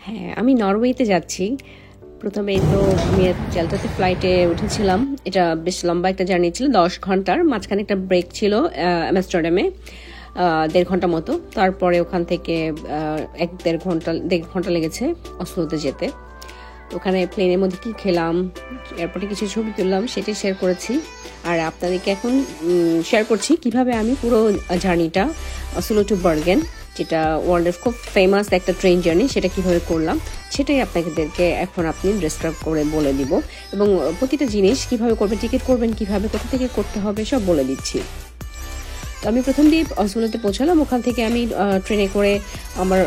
হ্যাঁ, আমি নরওয়েতে যাচ্ছি। প্রথমে তো আমি ডেল্টাতে ফ্লাইটে উঠেছিলাম। এটা বেশ লম্বা একটা জার্নি ছিল, 10 ঘন্টার। মাঝখানে একটা ব্রেক ছিল অ্যামস্টারডামে, 1.5 ঘন্টা মতো। তারপরে ওখান থেকে 1-1.5 ঘন্টা লেগেছে অসলোতে যেতে। ওখানে প্লেনের মধ্যে কি খেলাম, এয়ারপোর্টে কিছু ছবি তুললাম, সেটাই শেয়ার করেছি। আর আপনাদেরকে এখন শেয়ার করছি কিভাবে আমি পুরো জার্নিটা অসলো টু বার্গেন, যেটা ওয়ার্ল্ডের খুব ফেমাস একটা ট্রেন জার্নি, সেটা কিভাবে করলাম সেটাই আপনাদেরকে এখন আপনি ডেসক্রাইব করে বলে দিব। এবং প্রতিটা জিনিস কিভাবে করবেন, টিকিট করবেন কিভাবে, কোথা থেকে করতে হবে সব বলে দিচ্ছি। তো আমি প্রথম দিয়ে অসলোতে পৌঁছালাম। ওখান থেকে আমি ট্রেনে করে আমার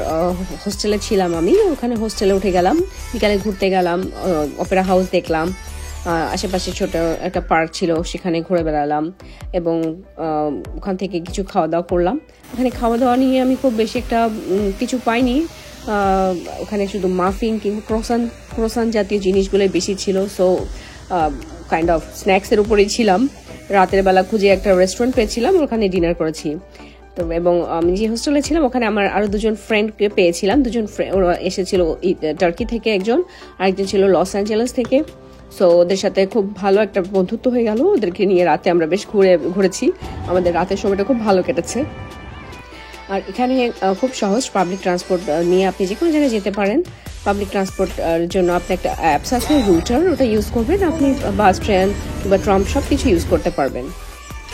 হোস্টেলে ছিলাম, আমি ওখানে হোস্টেলে উঠে গেলাম। বিকালে ঘুরতে গেলাম, অপেরা হাউস দেখলাম, আশেপাশে ছোট একটা পার্ক ছিল সেখানে ঘুরে বেড়ালাম এবং ওখান থেকে কিছু খাওয়া দাওয়া করলাম। ওখানে খাওয়া দাওয়া নিয়ে আমি খুব বেশি একটা কিছু পাইনি। ওখানে শুধু মাফিন কিংবা ক্রোসান জাতীয় জিনিসগুলো বেশি ছিল। সো কাইন্ড অফ স্ন্যাক্সের উপরেই ছিলাম। রাতের বেলা খুঁজে একটা রেস্টুরেন্ট পেয়েছিলাম, ওখানে ডিনার করেছি। তো এবং আমি যে হোস্টেলে ছিলাম ওখানে আমার আরো 2জন ফ্রেন্ডকে পেয়েছিলাম। 2জন ওরা এসেছিল টার্কি থেকে, আরেকজন ছিল লস অ্যাঞ্জেলেস থেকে। সো ওদের সাথে খুব ভালো একটা বন্ধুত্ব হয়ে গেল। ওদেরকে নিয়ে রাতে আমরা বেশ ঘুরেছি। আমাদের রাতের সময়টা খুব ভালো কেটেছে। আর এখানে খুব সহজ পাবলিক ট্রান্সপোর্ট নিয়ে আপনি যে কোনো জায়গায় যেতে পারেন। পাবলিক ট্রান্সপোর্ট জন্য আপনি একটা অ্যাপস আছে রুটার, ওটা ইউজ করবেন। আপনি বাস, ট্রেন কিংবা ট্রাম সব কিছু ইউজ করতে পারবেন।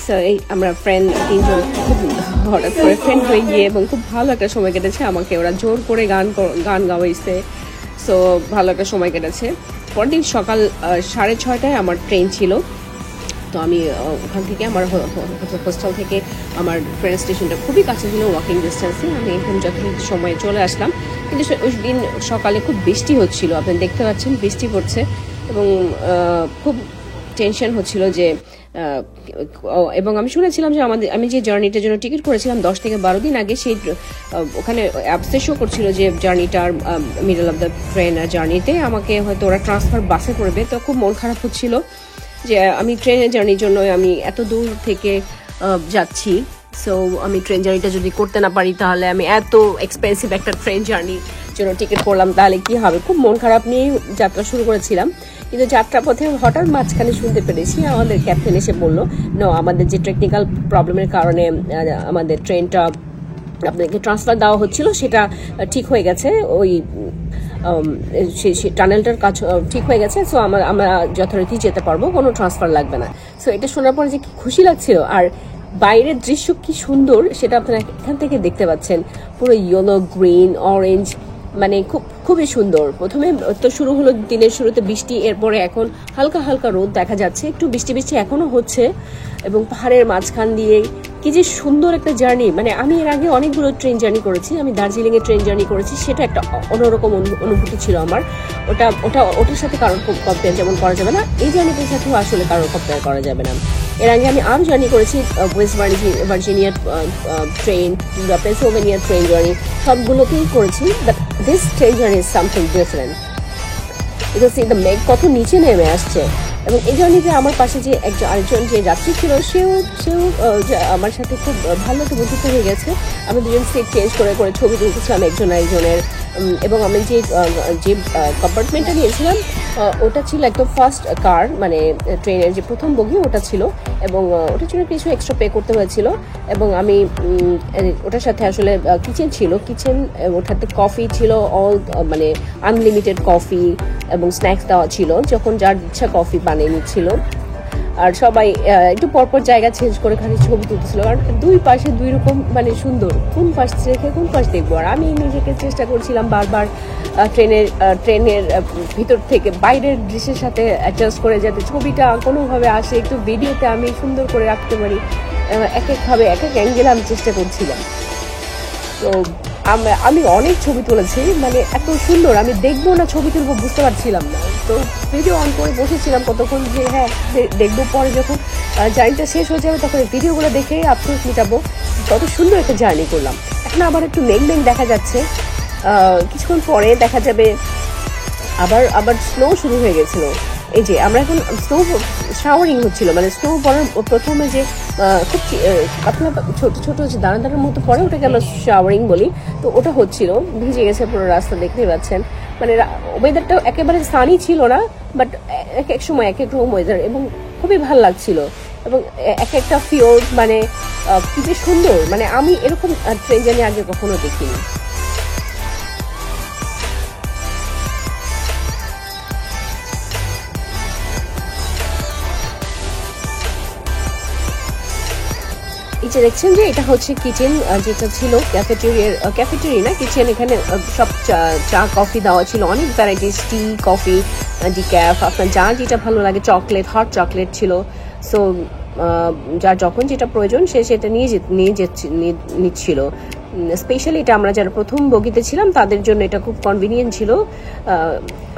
সো এই আমরা ফ্রেন্ড 3জন খুব হঠাৎ করে ফ্রেন্ড হয়ে গিয়ে এবং খুব ভালো একটা সময় কেটেছে। আমাকে ওরা জোর করে গান গাওয়াইছে। সো ভালো একটা সময় কেটেছে। পরের দিন সকাল 6:30টায় আমার ট্রেন ছিল। তো আমি ওখান থেকে আমার হোস্টেল থেকে আমার ট্রেন স্টেশনটা খুবই কাছে ছিল, ওয়াকিং ডিস্টেন্সে। আমি একদম যথাযথ সময়ে চলে আসলাম। কিন্তু ওই দিন সকালে খুব বৃষ্টি হচ্ছিল, আপনি দেখতে পাচ্ছেন বৃষ্টি পড়ছে এবং খুব টেনশন হচ্ছিল যে এবং আমি শুনেছিলাম যে আমি যে জার্নিটার জন্য টিকিট করেছিলাম 10 থেকে 12 দিন আগে, সেই ওখানে অ্যাপসে শো করছিল যে জার্নিটার মিডল অফ দ্য ট্রেন জার্নিতে আমাকে হয়তো ওরা ট্রান্সফার বাসে করবে। তো খুব মন খারাপ হচ্ছিল যে আমি ট্রেনের জার্নির জন্য আমি এত দূর থেকে যাচ্ছি। সো আমি ট্রেন জার্নিটা যদি করতে না পারি তাহলে আমি এত এক্সপেন্সিভ একটা ট্রেন জার্নির জন্য টিকিট করলাম তাহলে কি হবে। খুব মন খারাপ নিয়েই যাত্রা শুরু করেছিলাম। কিন্তু যাত্রা পথে হঠাৎ মাঝখানে শুনতে পেরেছি আমাদের ক্যাপ্টেন এসে বলল, না আমাদের যে টেকনিক্যাল প্রবলেমের কারণে আমাদের ট্রেনটা আপনাদেরকে ট্রান্সফার দেওয়া হচ্ছিল সেটা ঠিক হয়ে গেছে, ওই টানেলটার কাজ ঠিক হয়ে গেছে। সো আমরা যথারীতি যেতে পারবো, কোনো ট্রান্সফার লাগবে না। সো এটা শোনার পরে যে কি খুশি লাগছিল, আর বাইরের দৃশ্য কি সুন্দর সেটা আপনারা এখান থেকে দেখতে পাচ্ছেন। পুরো ইয়েলো, গ্রিন, অরেঞ্জ, মানে খুবই সুন্দর। প্রথমে তো শুরু হলো দিনের শুরুতে বৃষ্টি, এরপরে এখন হালকা হালকা রোদ দেখা যাচ্ছে, একটু বৃষ্টি এখনো হচ্ছে এবং পাহাড়ের মাঝখান দিয়ে কি যে সুন্দর একটা জার্নি। মানে আমি এর আগে অনেকগুলো ট্রেন জার্নি করেছি, আমি দার্জিলিং এ ট্রেন জার্নি করেছি, সেটা একটা অন্যরকম অনুভূতি ছিল আমার। ওটার সাথে কারোর কম্পেয়ার যেমন করা যাবে না, এই জার্নিটার সাথেও আসলে কারোর কম্পেয়ার করা যাবে না। এর আগে আমি আরো জার্নি করেছি, West Virginia train, Pennsylvania train journey, সবগুলোকেই করেছি। But this train journey is something different. Because the মেঘ কত নিচে নেমে আসছে এবং এই জার্নিতে আমার পাশে যে আরেকজন যে যাত্রী ছিল সেও আমার সাথে খুব ভালো একটা বন্ধুত্ব হয়ে গেছে। আমি 2জন সিট চেঞ্জ করে ছবি তুলতেছিলাম একজনের। এবং আমি যে কম্পার্টমেন্টটা নিয়েছিলাম ওটা ছিল একদম ফার্স্ট কার, মানে ট্রেনের যে প্রথম বগি ওটা ছিল এবং ওটার জন্য কিছু এক্সট্রা পে করতে হয়েছিল। এবং আমি ওটার সাথে আসলে কিচেন ছিল, ওটাতে কফি ছিল, মানে আনলিমিটেড কফি এবং স্ন্যাক্স দেওয়া ছিল, যখন যার ইচ্ছা কফি বানিয়ে নিচ্ছিল। আর সবাই একটু পরপর জায়গা চেঞ্জ করে খালি ছবি তুলতেছিল, কারণ দুই পাশে দুই রকম মানে সুন্দর, কোন পাশ রেখে কোন পাশ দেখবো। আর আমি নিজেকে চেষ্টা করছিলাম বারবার ট্রেনের ভিতর থেকে বাইরের দৃশ্যের সাথে অ্যাডজাস্ট করে যাতে ছবিটা কোনোভাবে আসে, একটু ভিডিওতে আমি সুন্দর করে রাখতে পারি। এক এক অ্যাঙ্গেলে আমি চেষ্টা করছিলাম। তো আমি অনেক ছবি তুলেছি, মানে এত সুন্দর, আমি দেখবো না ছবি তুলবো বুঝতে পারছিলাম না। তো ভিডিও অন করে বসেছিলাম কতক্ষণ যে হ্যাঁ দেখবো, পরে যখন জার্নিটা শেষ হয়ে যাবে তখন ভিডিওগুলো দেখে আফসোস মেটাবো কত সুন্দর একটা জার্নি করলাম। এখন আবার একটু মেঘ দেখা যাচ্ছে, কিছুক্ষণ পরে দেখা যাবে আবার স্নো শুরু হয়ে গেছিলো। এই যে আমরা এখন স্নো শাওয়ারিং হচ্ছিল, মানে স্নো পড়ার প্রথমে যে খুব পাতলা ছোট ছোট যে দানা দানার মতো পড়ে ওটাকে আমরা শাওয়ারিং বলি। তো ওটা হচ্ছিল, ভিজে গেছে পুরো রাস্তা, দেখতেই পাচ্ছেন। মানে ওয়েদারটা একেবারে সানি ছিল না, বাট এক এক সময় এক এক রকম ওয়েদার, এবং খুবই ভালো লাগছিল। এবং এক একটা ফিওর্ড মানে কি যে সুন্দর, মানে আমি এরকম ট্রেন জার্নি আগে কখনো দেখিনি। এই যে দেখছেন যে এটা হচ্ছে কিচেন, যেটা ছিল ক্যাফেটেরিয়া না কিচেন। এখানে সব চা কফি দেওয়া ছিল, অনেক ভ্যারাইটিস, টি কফি, ডিক্যাফ, আপনার যা যেটা ভালো লাগে, চকলেট, হট চকলেট ছিল। সো যার যখন যেটা প্রয়োজন সে সেটা নিচ্ছিল। স্পেশালি এটা আমরা যারা প্রথম বগিতে ছিলাম তাদের জন্য এটা খুব কনভিনিয়েন্ট ছিল।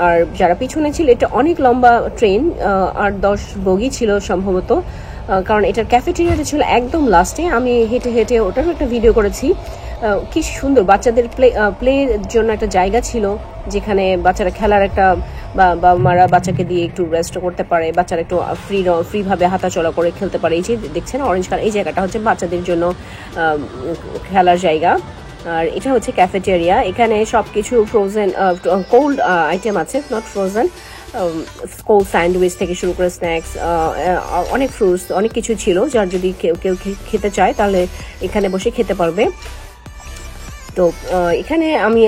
আর যারা পিছনে ছিল, এটা অনেক লম্বা ট্রেন, আর 10 বগি ছিল সম্ভবত, কারণ এটার ক্যাফেটেরিয়াটা ছিল একদম লাস্টে। আমি হেঁটে হেঁটে ওটারও একটা ভিডিও করেছি। কি সুন্দর বাচ্চাদের প্লের জন্য একটা জায়গা ছিল, যেখানে বাচ্চারা খেলার একটা, বাবা মারা বাচ্চাকে দিয়ে একটু রেস্ট করতে পারে, বাচ্চারা একটু ফ্রিভাবে হাঁটাচলা করে খেলতে পারে। এই যে দেখছেন অরেঞ্জ কালার, এই জায়গাটা হচ্ছে বাচ্চাদের জন্য খেলার জায়গা। আর এটা হচ্ছে ক্যাফেটেরিয়া। এখানে সব কিছু ফ্রোজেন কোল্ড আইটেম আছে, নট ফ্রোজেন, কোল্ড স্যান্ডউইচ থেকে শুরু করে স্ন্যাক্স, অনেক ফ্রুটস, অনেক কিছু ছিল। যার যদি কেউ খেতে চায় তাহলে এখানে বসে খেতে পারবে। তো এখানে আমি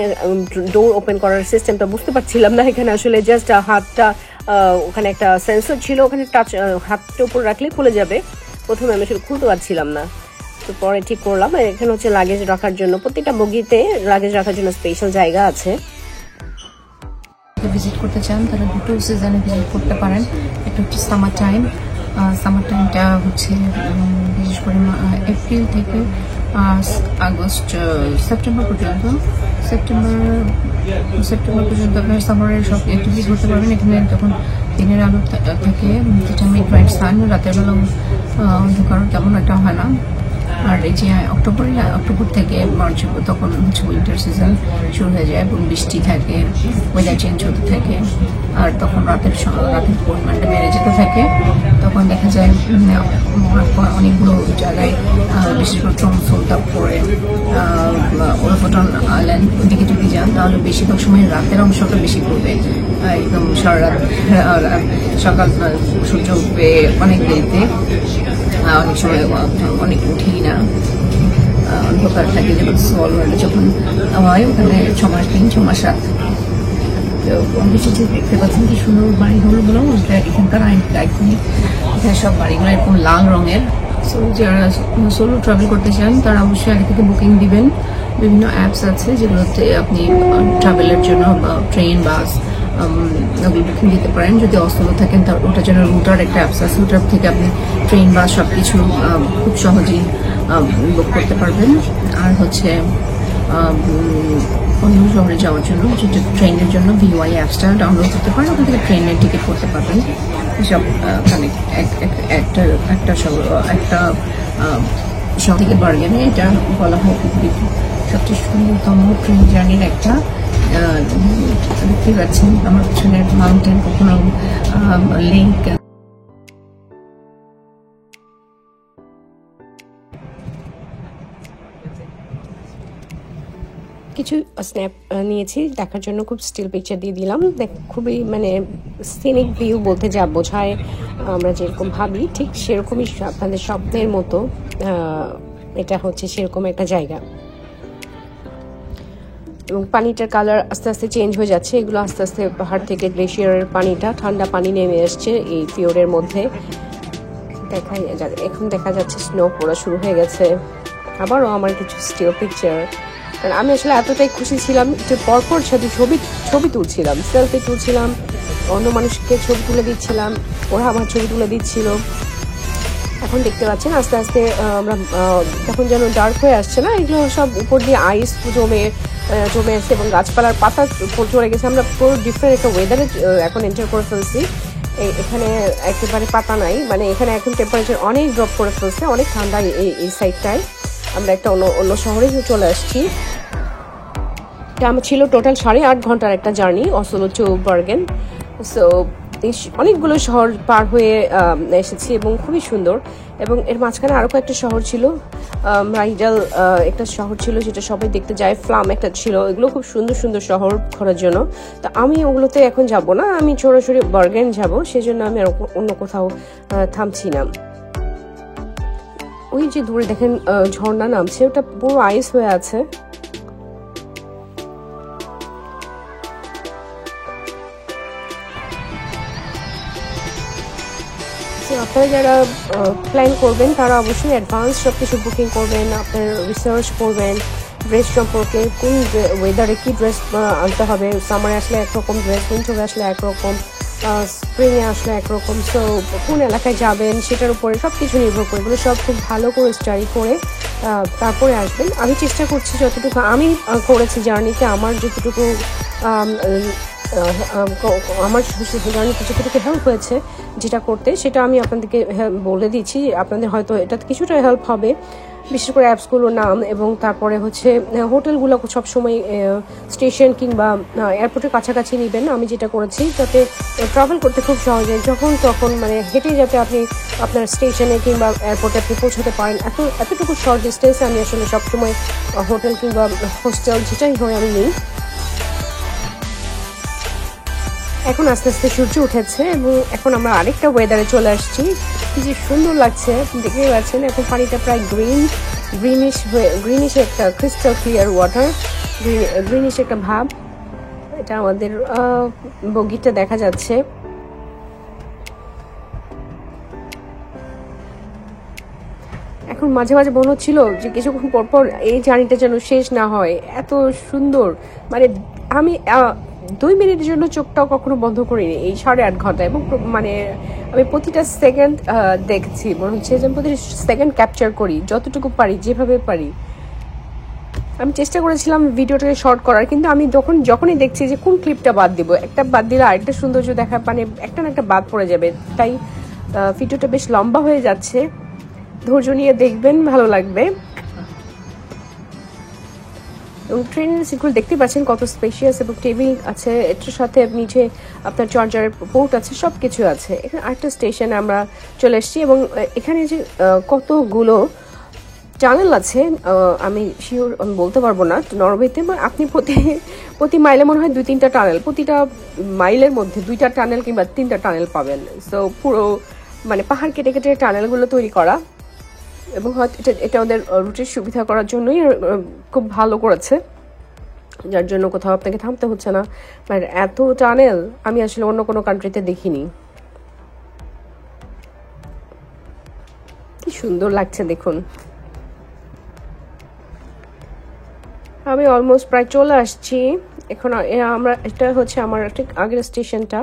ডোর ওপেন করার সিস্টেমটা বুঝতে পারছিলাম না। এখানে আসলে জাস্ট হাতটা, ওখানে একটা সেন্সর ছিল, ওখানে টাচ, হাতটা উপর রাখলে খুলে যাবে। প্রথমে আমি আসলে খুলতে পারছিলাম না, তো পরে ঠিক করলাম। এখানে হচ্ছে লাগেজ রাখার জন্য, প্রত্যেকটা বগিতে লাগেজ রাখার জন্য স্পেশাল জায়গা আছে। ভিজিট করতে চান তাহলে দুটো সিজনে ভিজিট করতে পারেন। একটা হচ্ছে সামার টাইম, সামার টাইমটা হচ্ছে বিশেষ করে এপ্রিল থেকে আগস্ট, সেপ্টেম্বর পর্যন্ত। সেপ্টেম্বর পর্যন্ত আপনার সামারের সব অ্যাক্টিভিটি করতে পারবেন। এখানে তখন দিনের আলো থাকে, যেটা মিড নাইট সান, রাতের বেলা অন্ধকার তেমন একটা হয় না। আর এই যে অক্টোবর থেকে মার্চ তখন হচ্ছে উইন্টার সিজন শুরু হয়ে যায় এবং বৃষ্টি থাকে, ওয়েদার চেঞ্জ হতে থাকে। আর তখন রাতের পরিমাণটা বেড়ে যেতে থাকে। তখন দেখা যায় অনেকগুলো জায়গায়, বিশেষ করে ট্রমসো, তারপরে ওলফটন আইল্যান্ড ওদিকে যদি যান তাহলে বেশিরভাগ সময় রাতের অংশটা বেশি পড়বে, একদম সারা রাত। সকাল সূর্য উঠবে অনেক দেরিতে, অনেক সময় অনেক উঠেই না, অন্ধকার থাকে। যেমন সল ওয়ার্ল্ডে যখন হয় ওখানে 6 মাস দিন 6 মাস রাত। তো কিছু যে দেখতে পাচ্ছেন কি সুন্দর বাড়িঘরগুলো, এখানকার আইকনিক। এখানে সব বাড়িগুলো এরকম লাল রঙের। সো যারা সোলো ট্রাভেল করতে চান তারা অবশ্যই আগে থেকে বুকিং দিবেন। বিভিন্ন অ্যাপস আছে যেগুলোতে আপনি ট্রাভেলের জন্য বা ট্রেন, বাস ওগুলো বুকিং দিতে পারেন। যদি অসলো থাকেন তাহলে ওটার জন্য রুটার একটা অ্যাপস আছে, ওটার থেকে আপনি ট্রেন, বাস সব কিছু খুব সহজেই বুক করতে পারবেন। আর হচ্ছে অন্য শহরে যাওয়ার জন্য যেটা ট্রেনের জন্য ভিওয়াই অ্যাপসটা ডাউনলোড করতে পারেন, ওখান থেকে ট্রেনের টিকিট করতে পারবেন। সব একটা সব থেকে বার্গেনে এটা বলা হয় সবচেয়ে সুন্দরতম ট্রেন জার্নির একটা। দেখতে পাচ্ছেন আমার পিছনের মাউন্টেন, কখনো লেক। কিছু স্ন্যাপ নিয়েছি দেখার জন্য, খুব স্টিল পিকচার দিয়ে দিলাম। খুবই মানে সিনিক ভিউ বলতে যা বোঝায়, আমরা যেরকম ভাবি ঠিক সেরকমই আপনাদের স্বপ্নের মতো এটা হচ্ছে সেরকম একটা জায়গা। এবং পানিটার কালার আস্তে আস্তে চেঞ্জ হয়ে যাচ্ছে। এগুলো আস্তে আস্তে পাহাড় থেকে গ্লেশিয়ারের পানিটা, ঠান্ডা পানি নেমে আসছে এই ফিওরের মধ্যে। এখন দেখা যাচ্ছে স্নো পড়া শুরু হয়ে গেছে। আবারও আমার কিছু স্টিল পিকচার, কারণ আমি আসলে এতটাই খুশি ছিলাম যে পরপর সাথে ছবি তুলছিলাম, সেলফি তুলছিলাম, অন্য মানুষকে ছবি তুলে দিচ্ছিলাম, ওরা আমার ছবি তুলে দিচ্ছিল। এখন দেখতে পাচ্ছেন আস্তে আস্তে আমরা যখন যেন ডার্ক হয়ে আসছে না, এগুলো সব উপর দিয়ে আইস জমে আসছে এবং গাছপালার পাতা চলে গেছে। আমরা পুরো ডিফারেন্ট একটা ওয়েদারে এখন এন্টার করে ফেলছি। এখানে একেবারে পাতা নাই, মানে এখানে এখন টেম্পারেচার অনেক ড্রপ করে ফেলছে, অনেক ঠান্ডা এই সাইডটায়। আমরা একটা অন্য শহরে চলে আসছি। এটা আমার ছিল টোটাল 8.5 ঘন্টার একটা journey, Oslo to Bergen. So অনেকগুলো শহর পার হয়ে এসেছি এবং খুবই সুন্দর। এবং এর মাঝখানে আরও কয়েকটা শহর ছিল, রাইডাল একটা শহর ছিল যেটা সবাই দেখতে যায়, ফ্লাম একটা ছিল। এগুলো খুব সুন্দর সুন্দর শহর ঘোরার জন্য। তো আমি ওগুলোতে এখন যাব না, আমি সরাসরি বার্গেন যাব, সেজন্য আমি আর অন্য কোথাও থামছি না। ওই যে দূরে দেখেন ঝর্ণা নামছে, ওটা পুরো আইস হয়ে আছে। আপনারা যারা প্ল্যান করবেন তারা অবশ্যই অ্যাডভান্স সব কিছু বুকিং করবেন, আপনার রিসার্চ করবেন ড্রেস সম্পর্কে, কোন ওয়েদারে কী ড্রেস আনতে হবে। সামারে আসলে একরকম ড্রেস, উইন্টারে আসলে একরকম, স্প্রিংয়ে আসলে একরকম। সো কোন এলাকায় যাবেন সেটার উপরে সব কিছু নির্ভর করে, এগুলো সব খুব ভালো করে স্টাডি করে তারপরে আসবেন। আমি চেষ্টা করছি যতটুকু আমি করেছি জার্নিতে, আমার যতটুকু আমার জার্নিতে যতটুকু হেল্প হয়েছে যেটা করতে, সেটা আমি আপনাদেরকে বলে দিচ্ছি। আপনাদের হয়তো এটাতে কিছুটা হেল্প হবে, বিশেষ করে অ্যাপসগুলোর নাম এবং তারপরে হচ্ছে হোটেলগুলো সবসময় স্টেশন কিংবা এয়ারপোর্টের কাছাকাছি নেবেন। আমি যেটা করেছি যাতে ট্রাভেল করতে খুব সহজে যখন তখন মানে হেঁটে যাতে আপনি আপনার স্টেশনে কিংবা এয়ারপোর্টে আপনি পৌঁছতে পারেন, এতটুকু শর্ট ডিস্টেন্সে আমি আসলে সবসময় হোটেল কিংবা হোস্টেল যেটাই হয় আমি নিই। এখন আস্তে আস্তে সূর্য উঠেছে এবং এখন আমরা আরেকটা ওয়েদারে চলে আসছি। কি যে সুন্দর লাগছে দেখতেই পাচ্ছেন। এখন পানিটা প্রায় গ্রিনিশ একটা ক্রিস্টাল ক্লিয়ার ওয়াটার, গ্রিনিশ একটা ভাব। এটা আমাদের বগিটা দেখা যাচ্ছে। এখন মাঝে মাঝে মনে হচ্ছিল যে কিছুক্ষণ পরপর এই জার্নিটা যেন শেষ না হয়, এত সুন্দর। মানে আমি 2 মিনিটের জন্য চোখটাও কখনো বন্ধ করিনি এই 8.5 ঘন্টা। এবং মানে আমি প্রতিটা সেকেন্ড দেখছি, মনে হচ্ছে যে প্রতিটা সেকেন্ড ক্যাপচার করি যতটুকু পারি, যেভাবে পারি। আমি চেষ্টা করেছিলাম ভিডিওটাকে শর্ট করার, কিন্তু আমি যখনই দেখছি যে কোন ক্লিপটা বাদ দিব, একটা বাদ দিলে আরেকটা সৌন্দর্য দেখা মানে একটা না একটা বাদ পড়ে যাবে, তাই ভিডিওটা বেশ লম্বা হয়ে যাচ্ছে। ধৈর্য নিয়ে দেখবেন, ভালো লাগবে। এবং ট্রেনের সিটগুলো দেখতে পাচ্ছেন কত স্পেশিয়াস, এবং টেবিল আছে এটার সাথে, নিচে আপনার চার্জারের পোর্ট আছে, সব কিছু আছে। এখানে আরেকটা স্টেশনে আমরা চলে এসেছি এবং এখানে যে কতগুলো টানেল আছে আমি শিওর আমি বলতে পারবো না। নরওয়েতে আপনি প্রতি মাইলে মনে হয় 2-3টা টানেল, প্রতিটা মাইলের মধ্যে 2টা টানেল কিংবা 3টা টানেল পাবেন। সো পুরো মানে পাহাড় কেটে কেটে টানেলগুলো তৈরি করা, এবং হয়তো এটা ওদের রুটের সুবিধা করার জন্যই খুব ভালো করেছে, যার জন্য কোথাও আপনাকে থামতে হচ্ছে না। মানে এত টানেল আমি আসলে অন্য কোনো কান্ট্রিতে দেখিনি। কি সুন্দর লাগছে দেখুন। আমি অলমোস্ট প্রায় চলে আসছি। এখন আমরা এটা হচ্ছে আমার ঠিক আগের স্টেশনটা,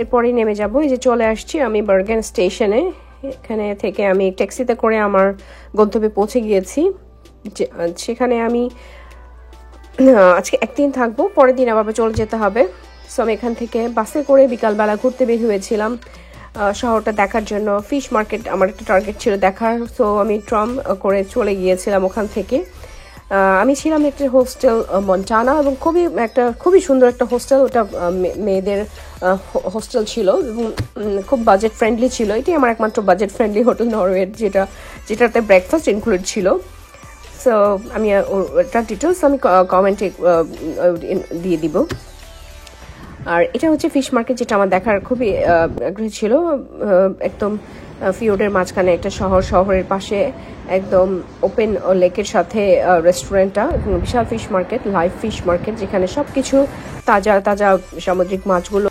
এরপরেই নেমে যাব। এই যে চলে আসছি আমি বার্গেন স্টেশনে। এখানে থেকে আমি ট্যাক্সিতে করে আমার গন্তব্যে পৌঁছে গিয়েছি। সেখানে আমি আজকে একদিন থাকবো, পরের দিন আবার চলে যেতে হবে। সো আমি এখান থেকে বাসে করে বিকালবেলা ঘুরতে বের হয়েছিলাম শহরটা দেখার জন্য। ফিশ মার্কেট আমার একটা টার্গেট ছিল দেখার, সো আমি ট্রাম করে চলে গিয়েছিলাম ওখান থেকে। আমি ছিলাম একটা হোস্টেল মন্টানা, এবং খুবই সুন্দর একটা হোস্টেল। ওটা মেয়েদের হোস্টেল ছিল এবং খুব বাজেট ফ্রেন্ডলি ছিল। এটাই আমার একমাত্র বাজেট ফ্রেন্ডলি হোটেল নরওয়ের, যেটাতে ব্রেকফাস্ট ইনক্লুড ছিল। সো আমি ওটার ডিটেলস আমি কমেন্টে দিয়ে দিব। আর এটা হচ্ছে ফিশ মার্কেট, যেটা আমার দেখার খুবই আগ্রহী ছিল। একদম ফিওর্ডের মাঝখানে একটা শহরের পাশে একদম ওপেন লেকের সাথে রেস্টুরেন্টটা, বিশাল fish market, live fish market, যেখানে সব কিছু তাজা তাজা সামুদ্রিক মাছগুলো।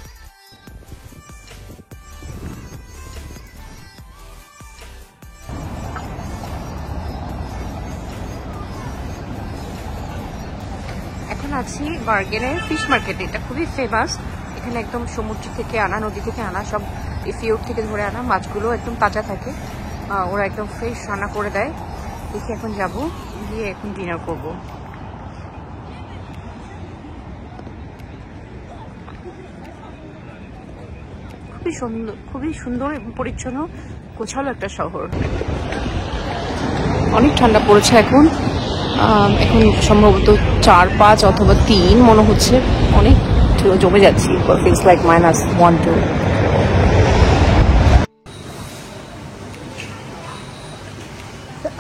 এখন আছি বার্গেনের ফিশ মার্কেট। এটা খুবই ফেমাস। এখানে একদম সমুদ্র থেকে আনা, নদী থেকে আনা, সব এই ফিওর্ড থেকে ধরে আনা মাছগুলো একদম তাজা থাকে। ওরা একদম ফ্রেশ রান্না করে দেয়। দেখি এখন যাব, গিয়ে এখন ডিনার করব। খুবই সুন্দর পরিচ্ছন্ন গোছালো একটা শহর। অনেক ঠান্ডা পড়েছে এখন সম্ভবত 4-5 অথবা 3 মনে হচ্ছে, অনেক জমে যাচ্ছি। ফিলস লাইক -1-2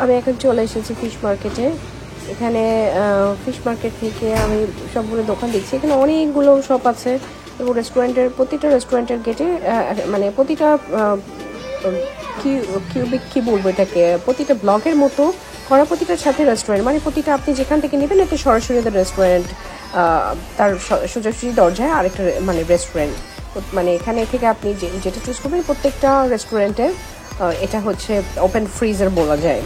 আমি এখন চলে এসেছি ফিশ মার্কেটে। এখানে ফিশ মার্কেট থেকে আমি সবগুলো দোকান দেখছি। এখানে অনেকগুলো শপ আছে এবং প্রতিটা রেস্টুরেন্টের গেটে মানে প্রতিটা কি বলবো এটাকে, প্রতিটা ব্লকের মতো করা, প্রতিটার সাথে রেস্টুরেন্ট, মানে প্রতিটা আপনি যেখান থেকে নেবেন একটা সরাসরি রেস্টুরেন্ট, তার সোজাসুজি দরজায় আরেকটা মানে রেস্টুরেন্ট, মানে এখানে থেকে আপনি যেটা চুজ করবেন প্রত্যেকটা রেস্টুরেন্টের এটা হচ্ছে ওপেন ফ্রিজার বলা যায়।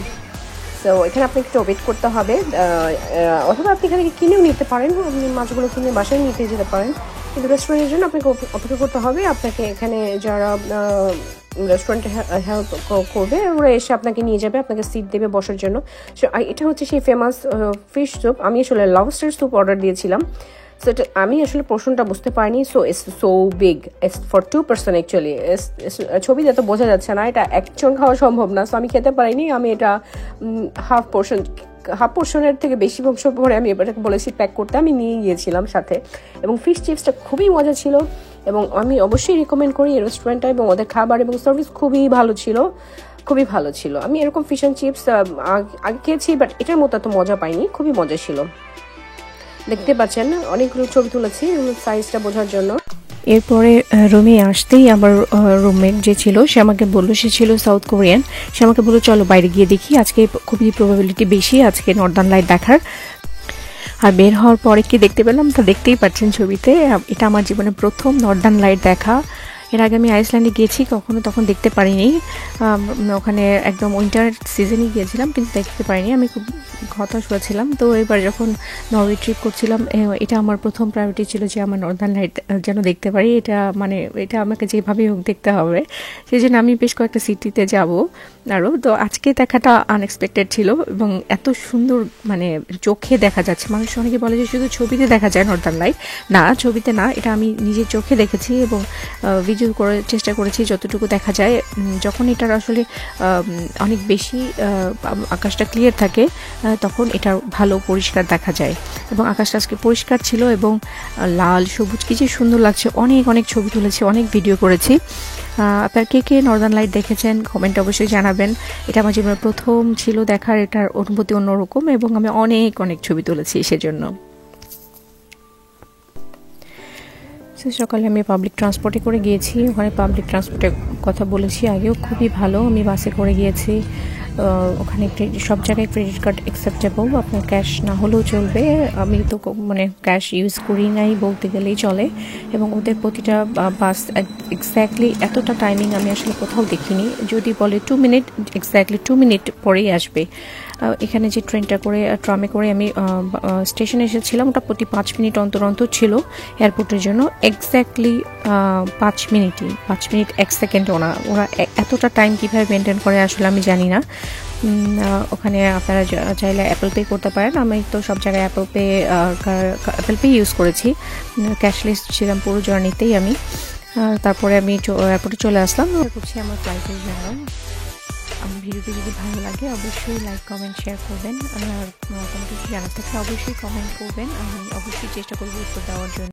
সো এখানে আপনাকে একটু ওয়েট করতে হবে, অথবা আপনি এখানে কিনেও নিতে পারেন, আপনি মাছগুলো কিনে বাসায় নিতে যেতে পারেন, কিন্তু রেস্টুরেন্টের জন্য আপনাকে অপেক্ষা করতে হবে। আপনাকে এখানে যারা রেস্টুরেন্টে হেল্প করবে ওরা এসে আপনাকে নিয়ে যাবে, আপনাকে সিট দেবে বসার জন্য। সো এটা হচ্ছে সেই ফেমাস ফিশ স্যুপ। আমি আসলে লবস্টার স্যুপ অর্ডার দিয়েছিলাম। সো এটা আমি আসলে পোর্শনটা বুঝতে পারিনি। So it's so big, it's for 2 person actually. ছবিতে তো বোঝা যাচ্ছে না, এটা একজন খাওয়া সম্ভব না। সো আমি খেতে পারিনি, আমি এটা হাফ পোর্শনের থেকে বেশি অংশ পরে আমি এটাকে বলেছি প্যাক করতে, আমি নিয়ে গিয়েছিলাম সাথে। এবং ফিশ চিপসটা খুবই মজা ছিল এবং আমি অবশ্যই রিকমেন্ড করি এই রেস্টুরেন্টটা, এবং ওদের খাবার এবং সার্ভিস খুবই ভালো ছিল। আমি এরকম ফিশ অ্যান্ড চিপস আগে খেয়েছি, বাট এটার মতো এত মজা পাইনি, খুবই মজা ছিল। দেখতে পাচ্ছেন অনেকগুলো ছবি তুলেছি সাইজটা বোঝার জন্য। এরপরে রুমে আসতেই আমার রুমমেট যে ছিল সে আমাকে বললো, সে ছিল সাউথ কোরিয়ান, সে আমাকে বললো চলো বাইরে গিয়ে দেখি, আজকে খুবই প্রবাবিলিটি বেশি আজকে নর্দার্ন লাইট দেখার। আর বের হওয়ার পরে কি দেখতে পেলাম তা দেখতেই পাচ্ছেন ছবিতে, এটা আমার জীবনে প্রথম নর্দার্ন লাইট দেখা। এর আগে আমি আইসল্যান্ডে গিয়েছি, কখনো তখন দেখতে পারিনি, ওখানে একদম উইন্টার সিজনে গিয়েছিলাম কিন্তু দেখতে পারিনি, আমি খুব হতাশ হয়েছিলাম। তো এবার যখন নরওয়ে ট্রিপ করছিলাম, এটা আমার প্রথম প্রায়োরিটি ছিল যে আমার নর্দার্ন লাইট যেন দেখতে পারি, এটা আমাকে যেভাবেই হোক দেখতে হবে। সেই জন্য আমি বেশ কয়েকটা সিটিতে যাব আরও। তো আজকে দেখাটা আনএক্সপেক্টেড ছিল এবং এত সুন্দর, মানে চোখে দেখা যাচ্ছে। মানুষ অনেকে বলে যে শুধু ছবিতে দেখা যায় নর্দার্ন লাইট, না ছবিতে না, এটা আমি নিজের চোখে দেখেছি এবং ভিডিও করে চেষ্টা করেছি যতটুকু দেখা যায়। যখন এটার আসলে অনেক বেশি আকাশটা ক্লিয়ার থাকে তখন এটা ভালো পরিষ্কার দেখা যায়, এবং আকাশটা আজকে পরিষ্কার ছিল এবং লাল সবুজ কি যে সুন্দর লাগছে। অনেক ছবি তুলেছি, অনেক ভিডিও করেছি। আপনার কে নর্দার্ন লাইট দেখেছেন কমেন্টে অবশ্যই জানাবেন। এটা আমার জীবনের প্রথম ছিল দেখার, এটার অনুভূতি অন্যরকম এবং আমি অনেক ছবি তুলেছি সেজন্য। সকালে আমি পাবলিক ট্রান্সপোর্টে করে গিয়েছি, ওখানে পাবলিক ট্রান্সপোর্টের কথা বলেছি আগেও, খুবই ভালো। আমি বাসে করে গিয়েছি, ওখানে সব জায়গায় ক্রেডিট কার্ড অ্যাকসেপ্টেবল, আপনার ক্যাশ না হলেও চলবে। আমি তো মানে ক্যাশ ইউজ করি নাই বলতে গেলেই চলে, এবং ওদের প্রতিটা বাস এক্স্যাক্টলি এতটা টাইমিং আমি আসলে কোথাও দেখিনি। যদি বলে 2 মিনিট, এক্স্যাক্টলি 2 মিনিট পরেই আসবে। এখানে যে ট্রামে করে আমি স্টেশনে এসেছিলাম, ওটা প্রতি 5 মিনিট অন্তর ছিল এয়ারপোর্টের জন্য। Exactly 5 minute 1 second. ওরা এতটা টাইম কীভাবে মেনটেন করে আসলে আমি জানি না। ওখানে আপনারা চাইলে অ্যাপল পে করতে পারেন, আমি তো সব জায়গায় অ্যাপল পে ইউজ করেছি, ক্যাশলেস ছিলাম পুরো জার্নিতেই আমি। তারপরে আমি এয়ারপোর্টে চলে আসলাম করছি আমার ফ্লাইটের জন্য। আমার ভিডিওটি যদি ভালো লাগে অবশ্যই লাইক কমেন্ট শেয়ার করবেন, আমার কোনো কিছু জানার থাকলে অবশ্যই কমেন্ট করবেন, আমি অবশ্যই চেষ্টা করবো উত্তর দেওয়ার জন্য।